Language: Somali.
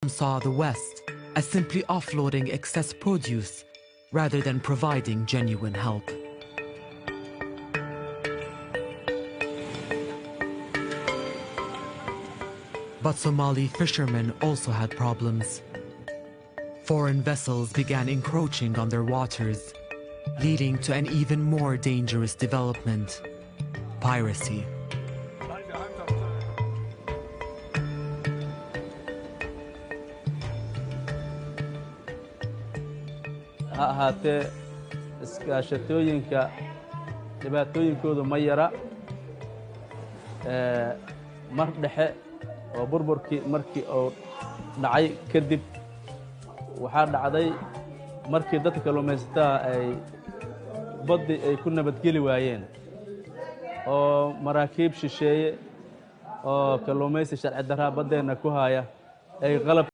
saw the West as simply offloading excess produce rather than providing genuine help. But Somali fishermen also had problems. Foreign vessels began encroaching on their waters, leading to an even more dangerous development: piracy. ahaatee iskaashatooyinka dhibaatooyinkoodu ma yara mar dhexe oo burburkii markii uu dhacay kadib waxaa dhacday markii dadka kalluumaysatada ay baddi ay ku nabadgeli waayeen oo maraakiib shisheeye oo kalluumaysi sharci darraa baddeenna ku haya ay qalab